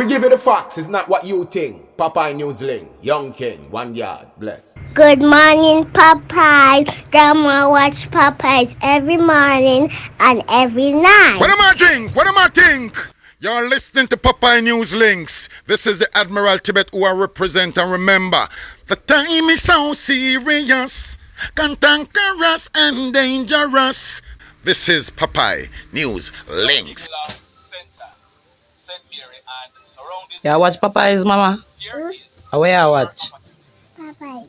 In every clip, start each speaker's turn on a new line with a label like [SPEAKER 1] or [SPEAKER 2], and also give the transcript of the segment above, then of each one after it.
[SPEAKER 1] We give you the facts, it's not what you think. Popeye Newsling, Young King, 1 yard, bless.
[SPEAKER 2] Good morning, Popeye. Grandma watch Popeyes every morning and every night.
[SPEAKER 3] What am I think? What am I think? You're listening to Popeye News Links. This is the Admiral Tibet who I represent, and remember, the time is so serious, cantankerous and dangerous. This is Popeye News Links.
[SPEAKER 4] Yeah, watch Popeyes, mama. How you watch?
[SPEAKER 2] Popeye.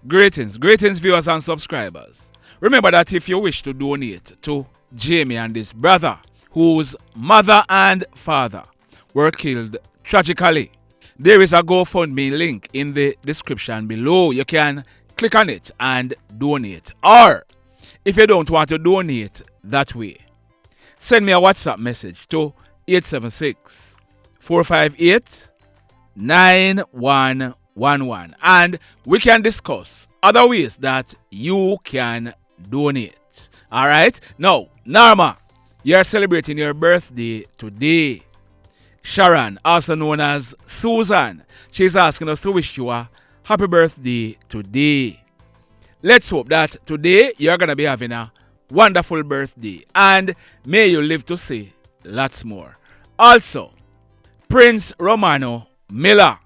[SPEAKER 5] Greetings, viewers and subscribers. Remember that if you wish to donate to Jamie and his brother, whose mother and father were killed tragically, there is a GoFundMe link in the description below. You can click on it and donate. Or, if you don't want to donate that way, send me a WhatsApp message to 876-458-9111 and we can discuss other ways that you can donate. Alright? Now, Norma, you're celebrating your birthday today. Sharon, also known as Susan, she's asking us to wish you a happy birthday today. Let's hope that today you're going to be having a wonderful birthday and may you live to see lots more. Also, Prince Romano Miller,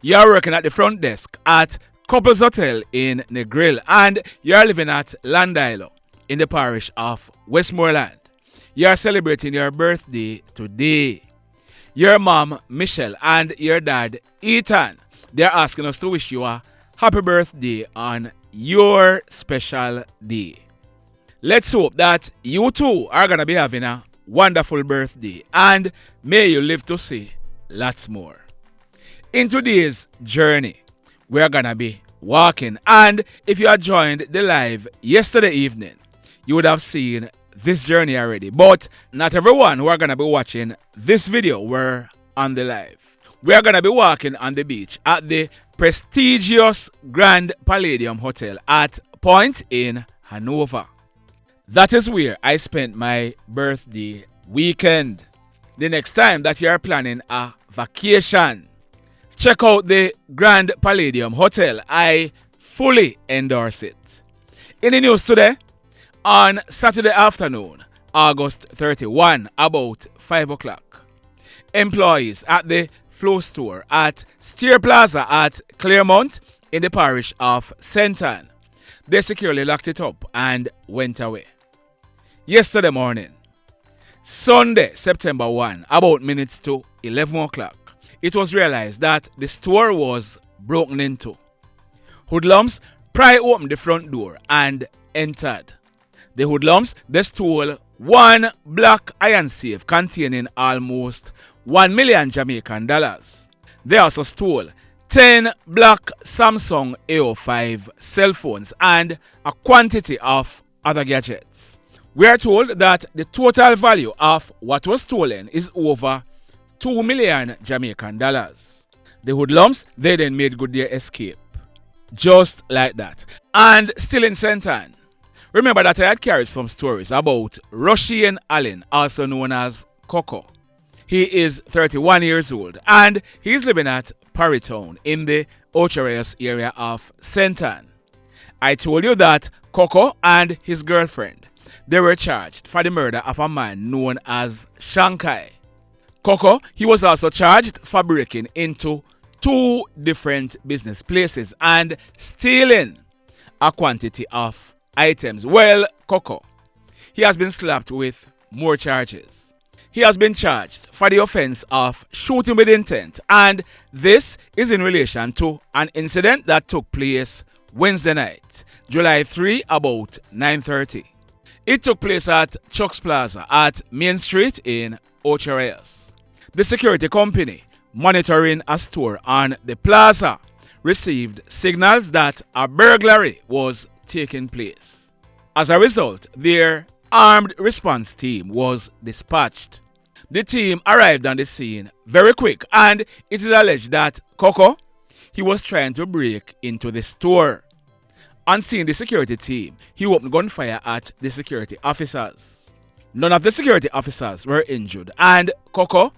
[SPEAKER 5] you're working at the front desk at Couples Hotel in Negril and you're living at Landilo in the parish of Westmoreland. You're celebrating your birthday today. Your mom Michelle and your dad Ethan, they're asking us to wish you a happy birthday on your special day. Let's hope that you too are going to be having a wonderful birthday and may you live to see lots more. In today's journey, we're going to be walking, and if you had joined the live yesterday evening, you would have seen this journey already. But not everyone who are going to be watching this video were on the live. We are going to be walking on the beach at the prestigious Grand Palladium Hotel at Point in Hanover. That is where I spent my birthday weekend. The next time that you are planning a vacation, check out the Grand Palladium Hotel. I fully endorse it. In the news today, on Saturday afternoon, August 31, about 5 o'clock, employees at the Flow Store at Steer Plaza at Claremont in the parish of St. Ann, they securely locked it up and went away. Yesterday morning, Sunday, September 1, about minutes to 11 o'clock, it was realized that the store was broken into. Hoodlums pry open the front door and entered. The hoodlums, they stole one black iron safe containing almost 1 million Jamaican dollars. They also stole 10 black Samsung A05 cell phones and a quantity of other gadgets. We are told that the total value of what was stolen is over 2 million Jamaican dollars. The hoodlums, they then made good their escape. Just like that. And still in St. Ann, remember that I had carried some stories about Roshane Allen, also known as Coco. He is 31 years old and he's living at Parrytown in the Ocherayas area of St. Ann. I told you that Coco and his girlfriend, they were charged for the murder of a man known as Shankai. Coco, he was also charged for breaking into 2 different business places and stealing a quantity of items. Well, Coco, he has been slapped with more charges. He has been charged for the offense of shooting with intent, and this is in relation to an incident that took place Wednesday night, July 3, about 9:30. It took place at Chuck's Plaza at Main Street in Ocherayas. The security company monitoring a store on the plaza received signals that a burglary was taking place. As a result, their armed response team was dispatched. The team arrived on the scene very quick, and it is alleged that Coco, he was trying to break into the store. On seeing the security team, he opened gunfire at the security officers. None of the security officers were injured, and Coco,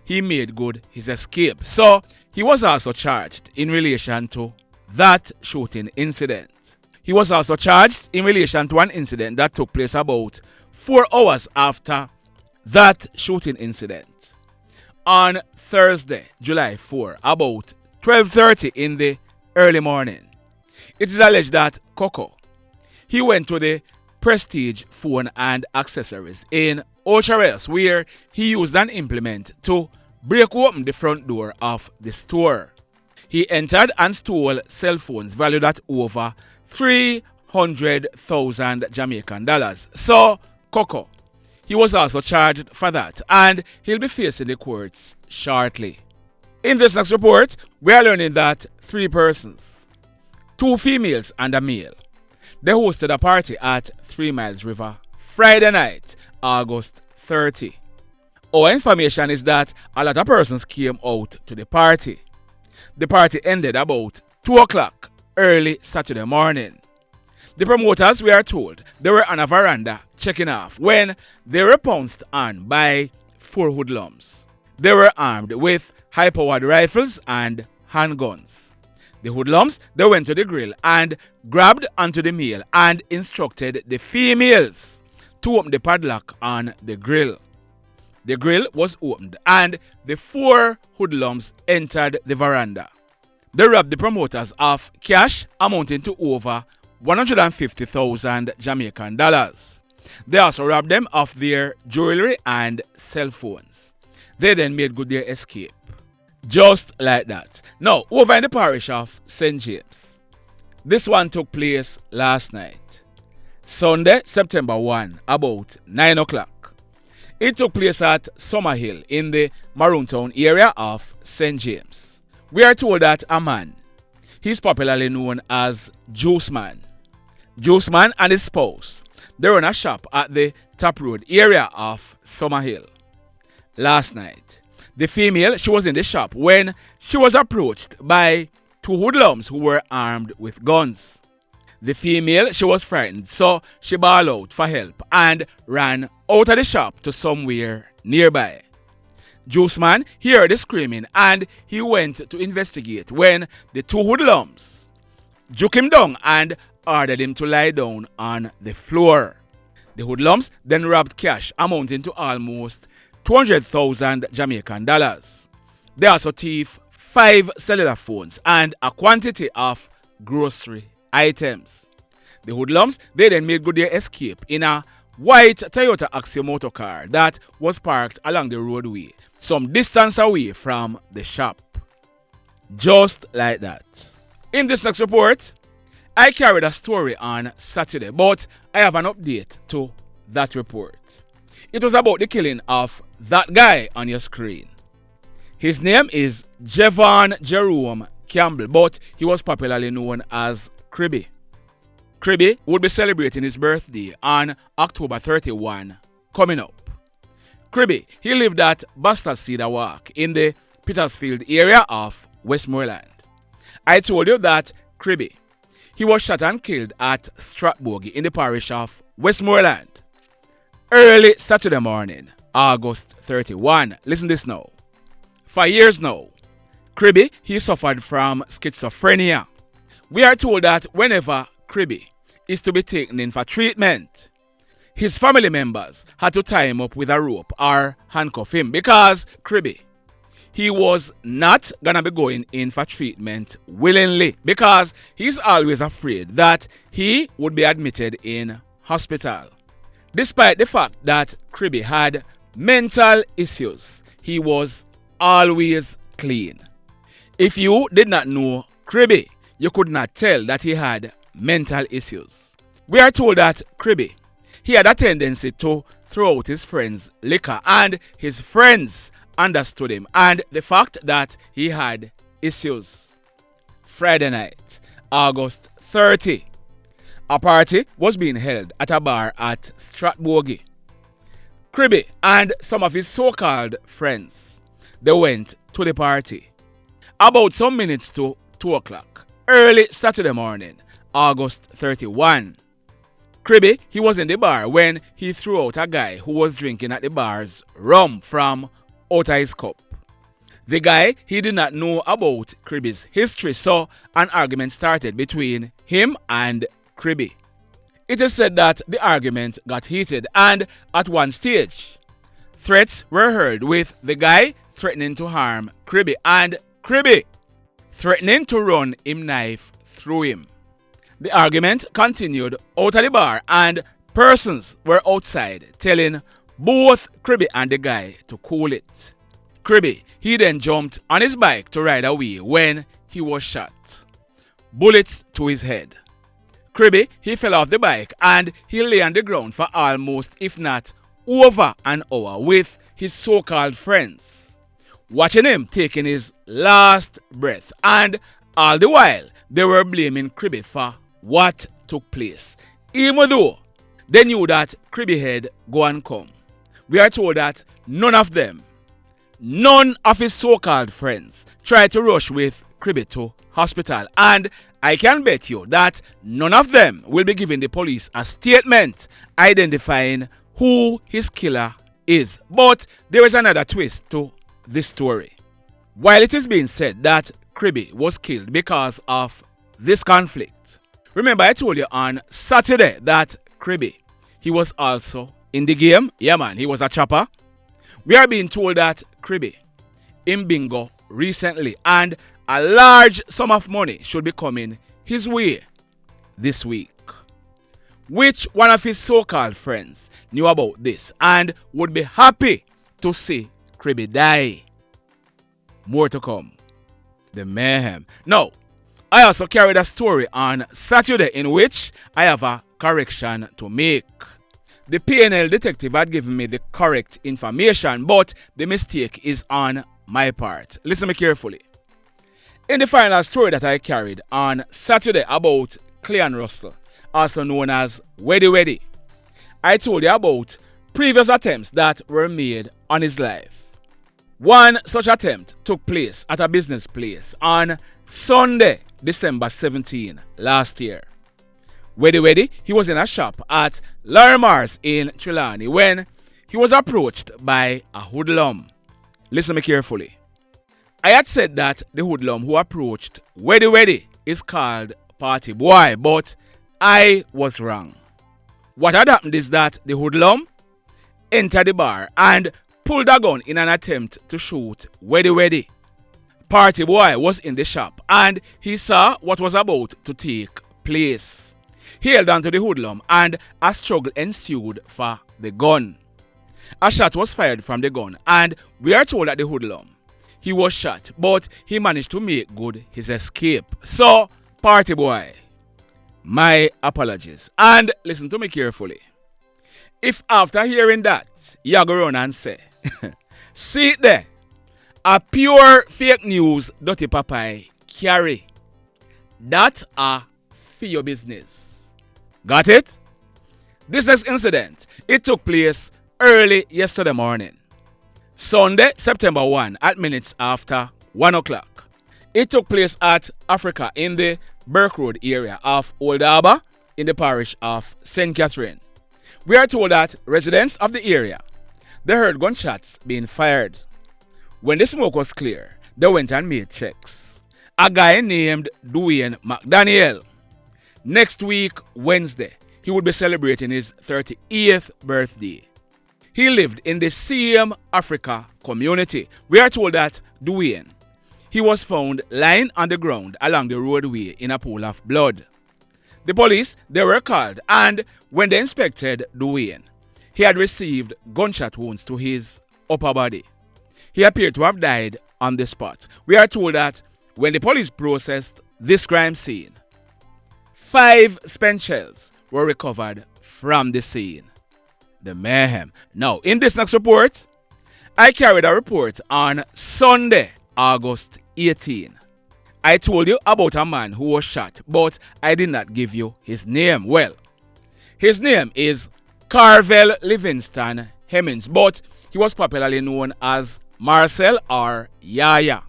[SPEAKER 5] he made good his escape. So he was also charged in relation to that shooting incident. He was also charged in relation to an incident that took place about 4 hours after that shooting incident. On Thursday, July 4, about 12:30 in the early morning, it is alleged that Coco, he went to the Prestige Phone and Accessories in Ochares, where he used an implement to break open the front door of the store. He entered and stole cell phones valued at over 300,000 Jamaican dollars. So, Coco, he was also charged for that, and he'll be facing the courts shortly. In this next report, we are learning that 3 persons, 2 females and a male, they hosted a party at 3 Miles River Friday night, August 30. Our information is that a lot of persons came out to the party. The party ended about 2 o'clock early Saturday morning. The promoters, we are told, they were on a veranda checking off when they were pounced on by 4 hoodlums. They were armed with high-powered rifles and handguns. The hoodlums, they went to the grill and grabbed onto the male and instructed the females to open the padlock on the grill. The grill was opened and the 4 hoodlums entered the veranda. They robbed the promoters of cash amounting to over 150,000 Jamaican dollars. They also robbed them of their jewelry and cell phones. They then made good their escape. Just like that. Now, over in the parish of St. James, this one took place last night, Sunday, September 1, about 9 o'clock. It took place at Summerhill in the Maroontown area of St. James. We are told that a man, he's popularly known as Juice Man. Juice Man and his spouse, they run a shop at the Top Road area of Summerhill. Last night, the female, she was in the shop when she was approached by 2 hoodlums who were armed with guns. The female, she was frightened, so she bawled out for help and ran out of the shop to somewhere nearby. Juice Man heard the screaming and he went to investigate when the 2 hoodlums took him down and ordered him to lie down on the floor. The hoodlums then robbed cash amounting to almost 200,000 Jamaican dollars. They also thieved 5 cellular phones and a quantity of grocery items. The hoodlums, they then made good their escape in a white Toyota Axio motor car that was parked along the roadway, some distance away from the shop. Just like that. In this next report, I carried a story on Saturday, but I have an update to that report. It was about the killing of that guy on your screen. His name is Jevaughn Jerome Campbell, but he was popularly known as Cribby. Cribby would be celebrating his birthday on October 31 coming up. Cribby, he lived at Bastard Cedar Walk in the Petersfield area of Westmoreland. I told you that Cribby, he was shot and killed at Stratbogie in the parish of Westmoreland early Saturday morning, August 31. Listen this now. For years now, Cribby, he suffered from schizophrenia. We are told that whenever Cribby is to be taken in for treatment, his family members had to tie him up with a rope or handcuff him because Cribby, he was not gonna be going in for treatment willingly because he's always afraid that he would be admitted in hospital. Despite the fact that Cribby had mental issues, he was always clean. If you did not know Cribby, you could not tell that he had mental issues. We are told that Cribby, he had a tendency to throw out his friends' liquor and his friends understood him and the fact that he had issues. Friday night, August 30, a party was being held at a bar at Stratbogie. Cribby and some of his so-called friends, they went to the party. About some minutes to 2 o'clock, early Saturday morning, August 31, Cribby, he was in the bar when he threw out a guy who was drinking at the bar's rum from out of his cup. The guy, he did not know about Cribby's history, so an argument started between him and Cribby. It is said that the argument got heated, and at one stage, threats were heard with the guy threatening to harm Cribby and Cribby threatening to run him knife through him. The argument continued out of the bar, and persons were outside telling both Cribby and the guy to cool it. Cribby, he then jumped on his bike to ride away when he was shot. Bullets to his head. Cribby, he fell off the bike and he lay on the ground for almost, if not over an hour with his so-called friends, watching him taking his last breath, and all the while they were blaming Cribby for what took place, even though they knew that Cribby had go and come. We are told that none of his so-called friends tried to rush with Cribby to hospital, and I can bet you that none of them will be giving the police a statement identifying who his killer is. But there is another twist to this story. While it is being said that Cribby was killed because of this conflict, remember I told you on Saturday that Cribby, he was also in the game. Yeah man, he was a chopper. We are being told that Cribby in bingo recently, and a large sum of money should be coming his way this week. Which one of his so-called friends knew about this and would be happy to see Cribby die? More to come. The mayhem. Now, I also carried a story on Saturday in which I have a correction to make. The PNL detective had given me the correct information, but the mistake is on my part. Listen me carefully. In the final story that I carried on Saturday about Cleon Russell, also known as Weddy, I told you about previous attempts that were made on his life. One such attempt took place at a business place on Sunday, December 17 last year. Weddy, he was in a shop at Laramars in Trelawney when he was approached by a hoodlum. Listen me carefully. I had said that the hoodlum who approached Weddy is called Party Boy, but I was wrong. What had happened is that the hoodlum entered the bar and pulled a gun in an attempt to shoot Weddy. Party Boy was in the shop and he saw what was about to take place. He held on to the hoodlum and a struggle ensued for the gun. A shot was fired from the gun and we are told that the hoodlum, he was shot, but he managed to make good his escape. So, Party Boy, my apologies. And listen to me carefully. If after hearing that, you go run and say, see it there, a pure fake news dirty papai carry, that are for your business. Got it? This next incident, it took place early yesterday morning. Sunday, September 1 at minutes after 1 o'clock. It took place at Africa in the Burke Road area of Old Harbour in the parish of St. Catherine. We are told that residents of the area, they heard gunshots being fired. When the smoke was clear, they went and made checks. A guy named Dwayne McDaniel. Next week, Wednesday, he would be celebrating his 38th birthday. He lived in the same Africa community. We are told that Dwayne, he was found lying on the ground along the roadway in a pool of blood. The police, they were called, and when they inspected Dwayne, he had received gunshot wounds to his upper body. He appeared to have died on the spot. We are told that when the police processed this crime scene, 5 spent shells were recovered from the scene. The mayhem. Now, in this next report, I carried a report on Sunday, August 18. I told you about a man who was shot, but I did not give you his name. Well, his name is Carvel Livingston Hemmings, but he was popularly known as Marcel or Yaya.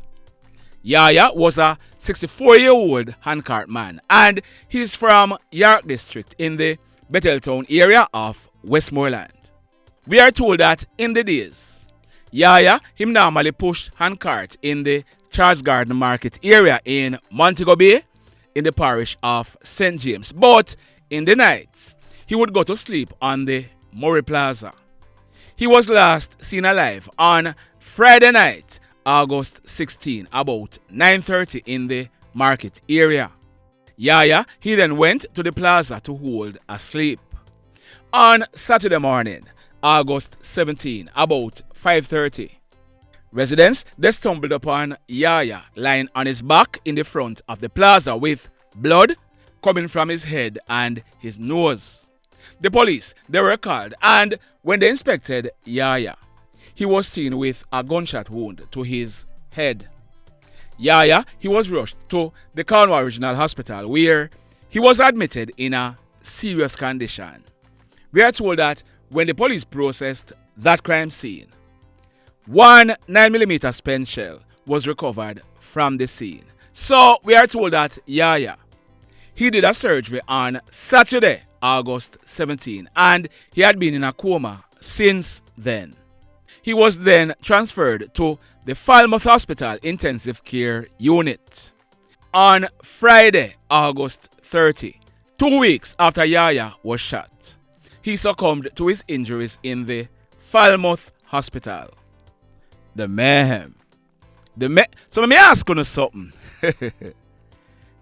[SPEAKER 5] Yaya was a 64-year-old Handcart man, and he's from York District in the Betheltown area of Westmoreland. We are told that in the days, Yaya, him normally push handcart in the Charles Garden Market area in Montego Bay in the parish of St. James. But in the nights, he would go to sleep on the Murray Plaza. He was last seen alive on Friday night, August 16, about 9:30 in the market area. Yaya, he then went to the plaza to hold a sleep. On Saturday morning, August 17, about 5:30, residents, they stumbled upon Yaya lying on his back in the front of the plaza with blood coming from his head and his nose. The police, they were called, and when they inspected Yaya, he was seen with a gunshot wound to his head. Yaya, he was rushed to the Cornwall Regional Hospital where he was admitted in a serious condition. We are told that when the police processed that crime scene, one 9mm spent shell was recovered from the scene. So we are told that Yaya, he did a surgery on Saturday, August 17, and he had been in a coma since then. He was then transferred to the Falmouth Hospital Intensive Care Unit. On Friday, August 30, 2 weeks after Yaya was shot, he succumbed to his injuries in the Falmouth Hospital. The mayhem. So let me ask you something.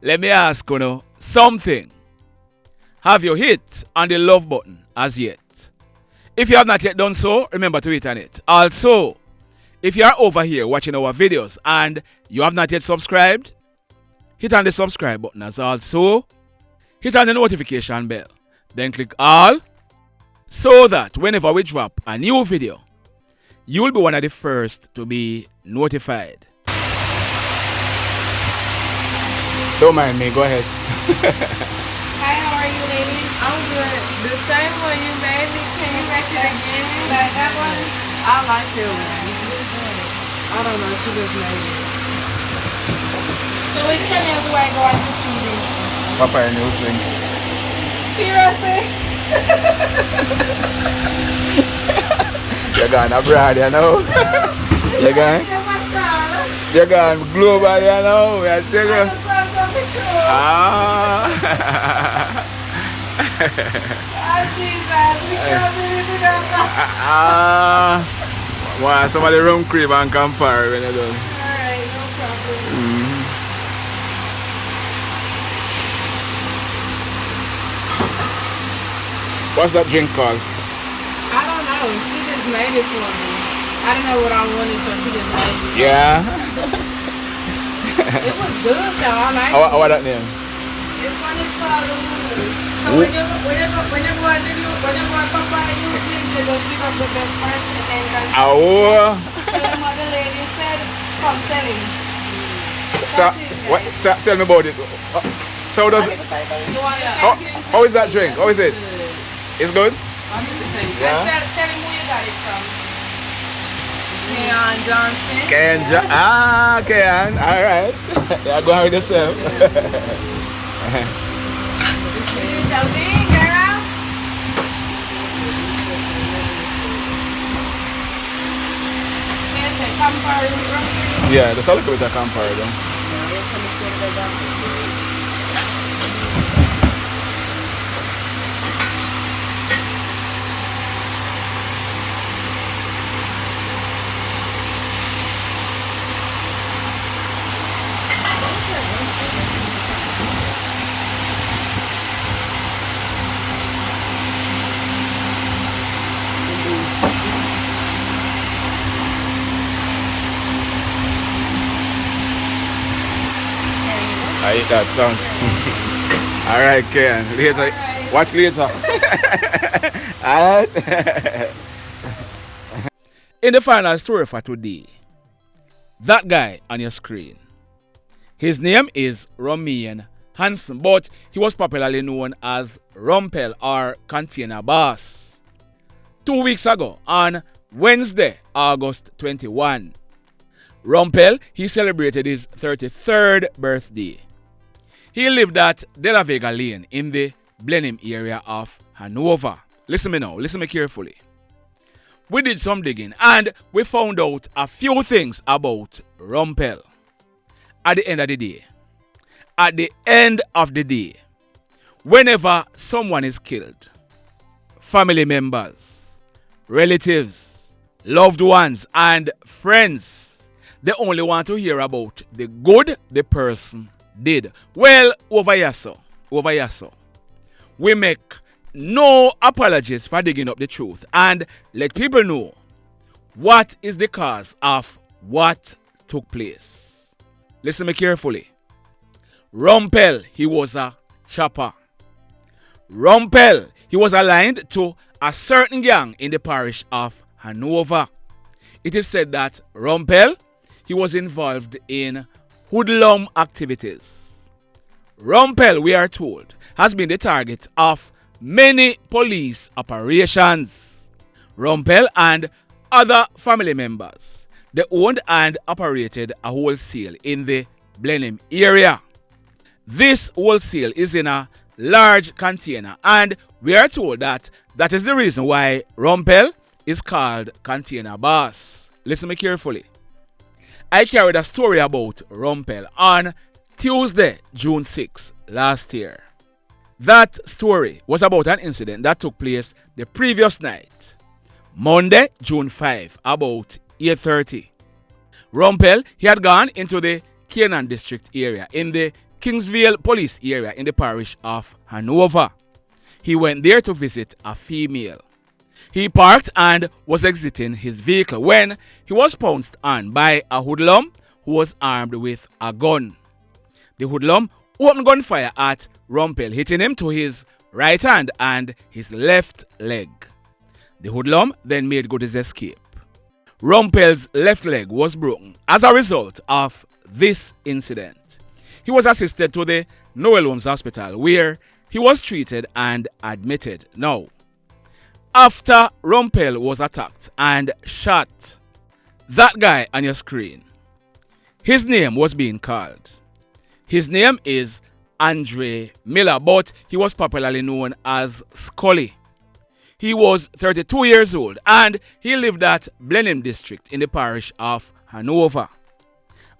[SPEAKER 5] Let me ask you something. Have you hit on the love button as yet? If you have not yet done so, remember to hit on it. Also, if you are over here watching our videos and you have not yet subscribed, hit on the subscribe button as also. Hit on the notification bell. Then click all so that whenever we drop a new video, you will be one of the first to be notified. Don't mind me, go ahead.
[SPEAKER 6] Hi, how are you ladies? I'm good. The same one you made me, can you make it again? Like that one? I like it one. I don't know, she just made it. So which channel do I go on to see this?
[SPEAKER 5] Papa News Links.
[SPEAKER 6] Seriously?
[SPEAKER 5] You're going abroad, you know? You're going global, you know? I tell you. Wow, somebody run Cribby and compare when you're done.
[SPEAKER 6] Alright, no problem.
[SPEAKER 5] What's that drink called?
[SPEAKER 6] I don't know. She just made it for me. I don't know what I wanted, so she just made it.
[SPEAKER 5] Yeah.
[SPEAKER 6] It was good though. I like it.
[SPEAKER 5] What that name?
[SPEAKER 6] This one is called So when you go on Papa and you think you just pick up the best part and then tell them what the lady said, come tell him.
[SPEAKER 5] Tell me about it. So does it? How is that drink? How is it? It's good?
[SPEAKER 6] 100%.
[SPEAKER 5] Yeah.
[SPEAKER 6] And tell him where you got it from. Kayann Johnson.
[SPEAKER 5] Kayann. Alright. Yeah, go ahead yourself.
[SPEAKER 6] You do your thing, girl.
[SPEAKER 5] Yeah, there's a little bit of campfire though. I eat that, thanks. Alright, Kayann. Later. Right. Watch later. Alright. In the final story for today, that guy on your screen, his name is Romaine Hanson, but he was popularly known as Rompel or Container Boss. 2 weeks ago, on Wednesday, August 21, Rompel, he celebrated his 33rd birthday. He lived at De La Vega Lane in the Blenheim area of Hanover. Listen me now, listen me carefully. We did some digging and we found out a few things about Rompel. At the end of the day, whenever someone is killed, family members, relatives, loved ones, and friends, they only want to hear about the good the person did. Well, over here, so, we make no apologies for digging up the truth and let people know what is the cause of what took place. Listen me carefully. Rompel, he was a chopper. Rompel, he was aligned to a certain gang in the parish of Hanover. It is said that Rompel, he was involved in hoodlum activities. Rompel, we are told, has been the target of many police operations. Rompel and other family members, they owned and operated a wholesale in the Blenheim area. This wholesale is in a large container and we are told that that is the reason why Rompel is called Container Boss. Listen me carefully. I carried a story about Rompel on Tuesday, June 6 last year. That story was about an incident that took place the previous night, Monday, June 5, about 8:30. Rompel, he had gone into the Kayann district area in the Kingsville police area in the parish of Hanover. He went there to visit a female. He parked and was exiting his vehicle when he was pounced on by a hoodlum who was armed with a gun. The hoodlum opened gunfire at Rompel, hitting him to his right hand and his left leg. The hoodlum then made good his escape. Rompel's left leg was broken as a result of this incident. He was assisted to the Noel Holmes Hospital where he was treated and admitted. Now, after Rompel was attacked and shot, that guy on your screen, his name was being called. His name is Andrae Miller, but he was popularly known as Skully. He was 32 years old and he lived at Blenheim district in the parish of Hanover.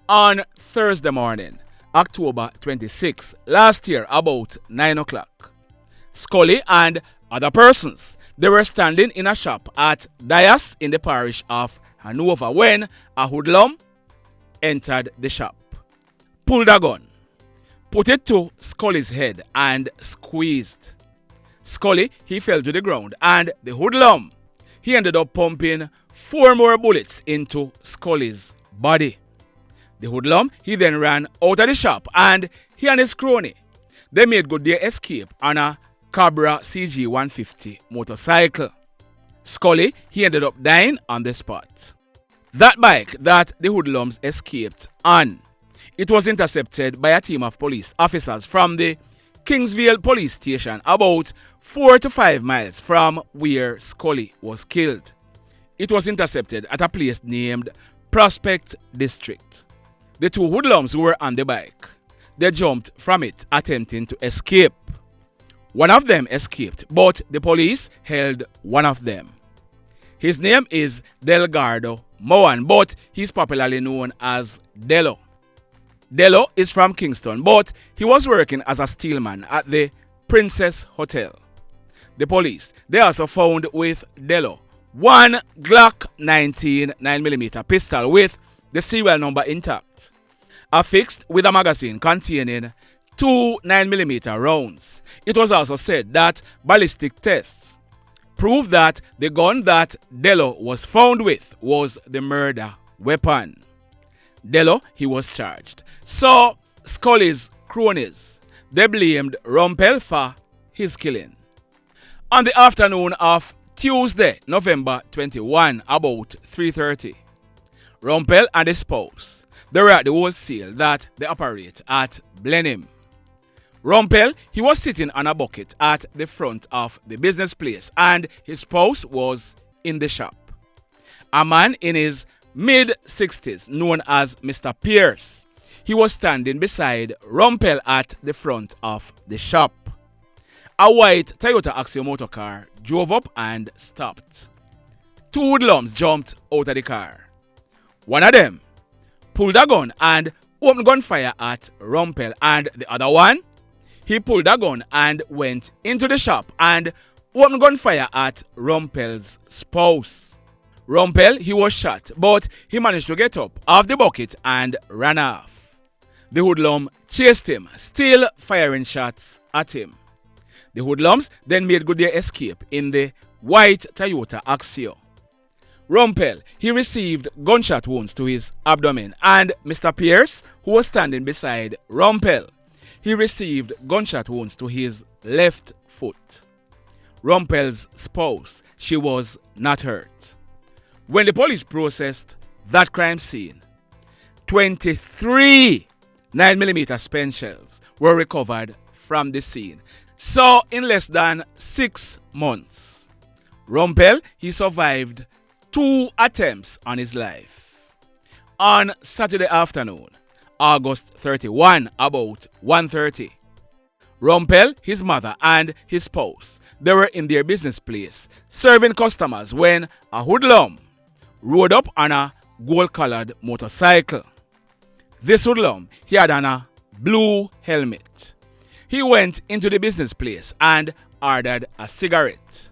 [SPEAKER 5] On Thursday morning, October 26 last year, about 9 o'clock, Skully and other persons, they were standing in a shop at Dias in the parish of Hanover when a hoodlum entered the shop, pulled a gun, put it to Skully's head and squeezed. Skully, he fell to the ground and the hoodlum, he ended up pumping 4 more bullets into Skully's body. The hoodlum, he then ran out of the shop and he and his crony, they made good their escape on a Cabra CG 150 motorcycle. Skully, he ended up dying on the spot. That bike that the hoodlums escaped on, it was intercepted by a team of police officers from the Kingsville police station about 4 to 5 miles from where Skully was killed. It was intercepted at a place named Prospect District. The 2 hoodlums who were on the bike, they jumped from it attempting to escape. One of them escaped, but the police held one of them. His name is Delgardo Mohan, but he's popularly known as Dello. Dello is from Kingston, but he was working as a steelman at the Princess Hotel. The police, they also found with Dello one Glock 19 9mm pistol with the serial number intact, affixed with a magazine containing 2 9mm rounds. It was also said that ballistic tests proved that the gun that Dello was found with was the murder weapon. Dello, he was charged. So, Skully's cronies, they blamed Rompel for his killing. On the afternoon of Tuesday, November 21, about 3:30, Rompel and his spouse, they were at the wholesale that they operate at Blenheim. Rompel, he was sitting on a bucket at the front of the business place and his spouse was in the shop. A man in his mid-60s known as Mr. Pearce, he was standing beside Rompel at the front of the shop. a white Toyota Axio motor car drove up and stopped. Two hoodlums jumped out of the car. One of them pulled a gun and opened gunfire at Rompel, and the other one, he pulled a gun and went into the shop and opened gunfire at Rompel's spouse. Rompel, he was shot, but he managed to get up off the bucket and ran off. The hoodlum chased him, still firing shots at him. The hoodlums then made good their escape in the white Toyota Axio. Rompel, he received gunshot wounds to his abdomen, and Mr. Pearce, who was standing beside Rompel, he received gunshot wounds to his left foot. Rompel's spouse, she was not hurt. When the police processed that crime scene, 23 9mm spent shells were recovered from the scene. So in less than 6 months, Rompel, he survived 2 attempts on his life. On Saturday afternoon, August 31, about 1:30, Rompel, his mother, and his spouse, they were in their business place serving customers when a hoodlum rode up on a gold-colored motorcycle. This hoodlum, he had on a blue helmet. He went into the business place and ordered a cigarette.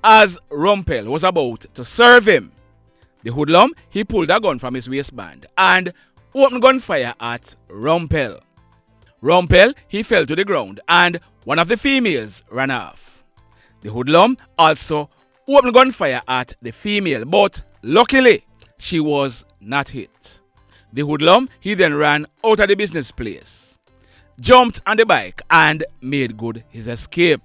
[SPEAKER 5] As Rompel was about to serve him, the hoodlum, he pulled a gun from his waistband and opened gunfire at Rompel. Rompel, he fell to the ground and one of the females ran off. The hoodlum also opened gunfire at the female, but luckily, she was not hit. The hoodlum, he then ran out of the business place, jumped on the bike and made good his escape.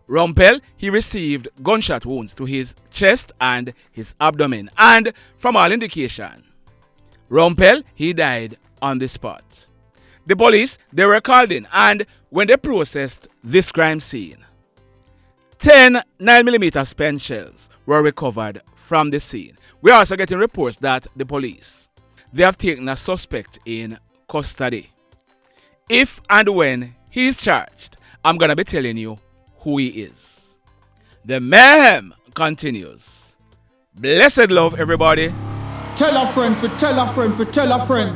[SPEAKER 5] Rompel, he received gunshot wounds to his chest and his abdomen, and from all indication, Rompel, he died on the spot. The police, they were called in, and when they processed this crime scene, 10 9mm spent shells were recovered from the scene. We are also getting reports that the police, they have taken a suspect in custody. If and when he is charged, I'm going to be telling you who he is. The mayhem continues. Blessed love, everybody.
[SPEAKER 7] Tell a friend for tell a friend for tell a friend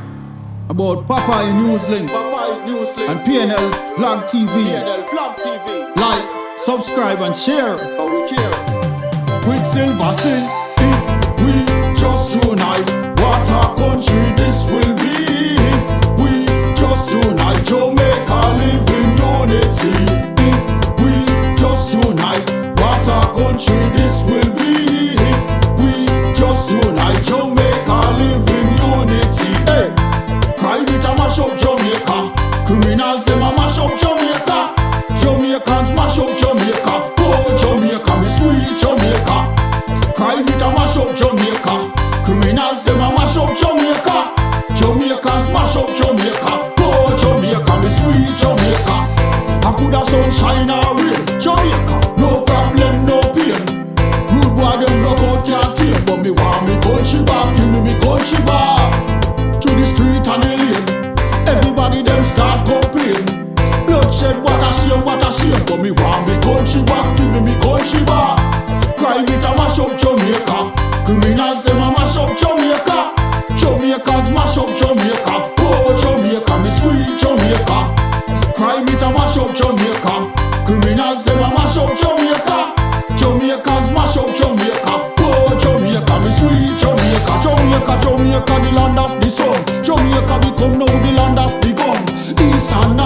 [SPEAKER 7] about Popeye Newslink and PNL Blog TV. Like, subscribe and share. Quicksilver sing, if we just unite, what a country this will be. If we just unite, Jamaica live in unity. If we just unite, what a country this will be. If we just unite, Jamaica live in unity. Hey, crime it a mash up Jamaica. Criminals them a mash up Jamaica. Jamaicans mash up Jamaica. Oh Jamaica, me sweet Jamaica. Crime it a mash up Jamaica. Criminals them a mash up Jamaica. Jamaicans mash up Jamaica. Oh Jamaica, me sweet Jamaica. I coulda sunshine or rain. Jamaica, no problem, no pain. Rude boy them no out can't tame, but me want me country back. Give me country back. To the street and the lane, everybody them start complain. Bloodshed, what a shame, but me want me country back. Give me country back. Crime it a mash up Jamaica. Criminals them a mash up Jamaica. Jamaicans mash up Jamaica. Oh Jamaica, me sweet Jamaica. Crime it a mash up Jamaica. Criminals them a mash up Jamaica. Jamaicans mash up Jamaica. Oh Jamaica, me sweet Jamaica. Jamaica, Jamaica, the land of the sun. Jamaica become now the land of the gun. East and